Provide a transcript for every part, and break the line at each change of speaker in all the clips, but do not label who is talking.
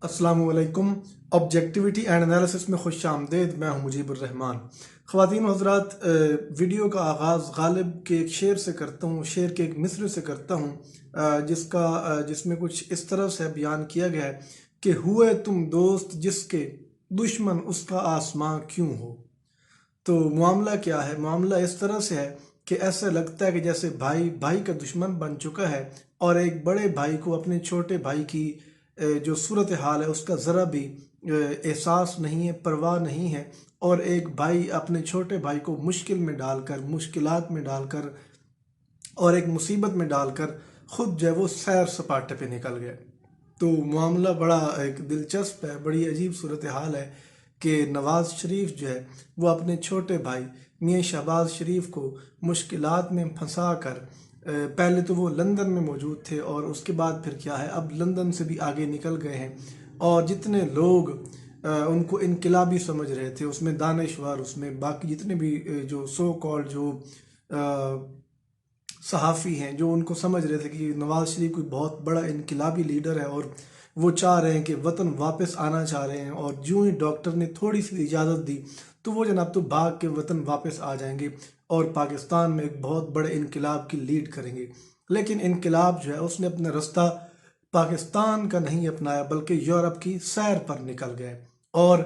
अस्सलाम वालेकुम। Objectivity and analysis में खुश आमदेद। मैं हूं मुजीबुर रहमान। ख़वातीन व हज़रात, वीडियो का आगाज़ गालिब के एक शेर से करता हूँ, शेर के एक मिसरे से करता हूँ, जिसमें कुछ इस तरह से बयान किया गया है कि हुए तुम दोस्त जिसके, दुश्मन उसका आसमां क्यों हो। तो मामला क्या है? मामला इस तरह से है कि ऐसा लगता है कि जैसे भाई भाई का दुश्मन बन चुका है और एक बड़े भाई को अपने छोटे भाई की जो सूरत हाल है उसका ज़रा भी एहसास नहीं है, परवाह नहीं है। और एक भाई अपने छोटे भाई को मुश्किल में डालकर, मुश्किलात में डालकर और एक मुसीबत में डालकर खुद जो है वो सैर सपाटे पे निकल गए। तो मामला बड़ा एक दिलचस्प है, बड़ी अजीब सूरत हाल है कि नवाज़ शरीफ जो है वो अपने छोटे भाई मियां शहबाज शरीफ को मुश्किलात में फंसा कर, पहले तो वो लंदन में मौजूद थे और उसके बाद फिर क्या है, अब लंदन से भी आगे निकल गए हैं। और जितने लोग उनको इनकलाबी समझ रहे थे, उसमें दानिशवर, उसमें बाकी जितने भी जो सो कॉल्ड जो सहाफ़ी हैं, जो उनको समझ रहे थे कि नवाज़ शरीफ कोई बहुत बड़ा इनकलाबी लीडर है और वो चाह रहे हैं कि वतन वापस आना चाह रहे हैं, और जो ही डॉक्टर ने थोड़ी सी इजाज़त दी तो वो जनाब तो भाग के वतन वापस आ जाएंगे और पाकिस्तान में एक बहुत बड़े इनकलाब की लीड करेंगे। लेकिन इनकलाब जो है उसने अपना रास्ता पाकिस्तान का नहीं अपनाया बल्कि यूरोप की सैर पर निकल गए। और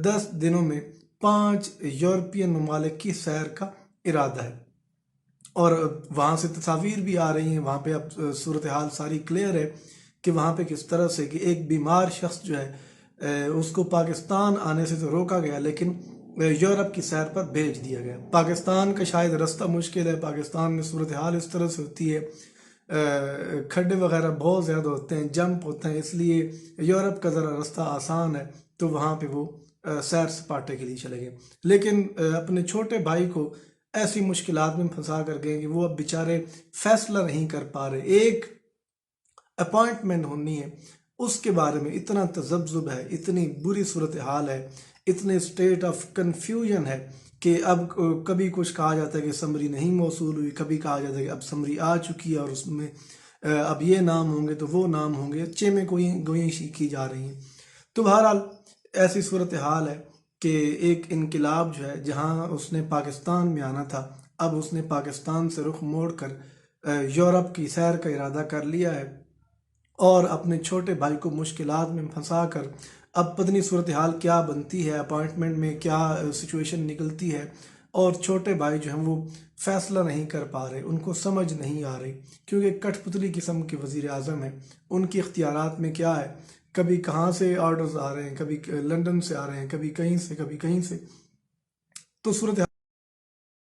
10 दिनों में 5 यूरोपियन ममालिक की सैर का इरादा है। और वहाँ से तस्वीर भी आ रही हैं, वहाँ पे अब सूरत हाल सारी क्लियर है कि वहाँ पे किस तरह से कि एक बीमार शख्स जो है उसको पाकिस्तान आने से तो रोका गया, लेकिन यूरोप की सैर पर भेज दिया गया। पाकिस्तान का शायद रास्ता मुश्किल है, पाकिस्तान में सूरत हाल इस तरह से होती है, खड्डे वगैरह बहुत ज़्यादा होते हैं, जंप होते हैं, इसलिए यूरोप का ज़रा रास्ता आसान है, तो वहाँ पे वो सैर सपाटे के लिए चले गए। लेकिन अपने छोटे भाई को ऐसी मुश्किलात में फंसा कर गए कि वो अब बेचारे फैसला नहीं कर पा रहे। एक अपॉइंटमेंट होनी है, उसके बारे में इतना तजब्जुब है, इतनी बुरी सूरत हाल है, इतने स्टेट ऑफ कन्फ्यूजन है कि अब कभी कुछ कहा जाता है कि समरी नहीं मौसूल हुई, कभी कहा जाता है कि अब समरी आ चुकी है और उसमें अब ये नाम होंगे तो वो नाम होंगे, अच्छे में कोई गोई की जा रही हैं। तो बहरहाल ऐसी सूरत हाल है कि एक इनकलाब जो है, जहाँ उसने पाकिस्तान में आना था, अब उसने पाकिस्तान से रुख मोड़ कर यूरोप की सैर का इरादा कर लिया है और अपने छोटे भाई को मुश्किलात में फंसा कर अब पता नहीं सूरत हाल क्या बनती है, अपॉइंटमेंट में क्या सिचुएशन निकलती है। और छोटे भाई जो हैं वो फैसला नहीं कर पा रहे, उनको समझ नहीं आ रही, क्योंकि कठपुतली किस्म के वज़ीर आज़म हैं, उनकी इख्तियारात में क्या है, कभी कहाँ से ऑर्डर्स आ रहे हैं, कभी लंदन से आ रहे हैं, कभी कहीं से, कभी कहीं से। तो सूरत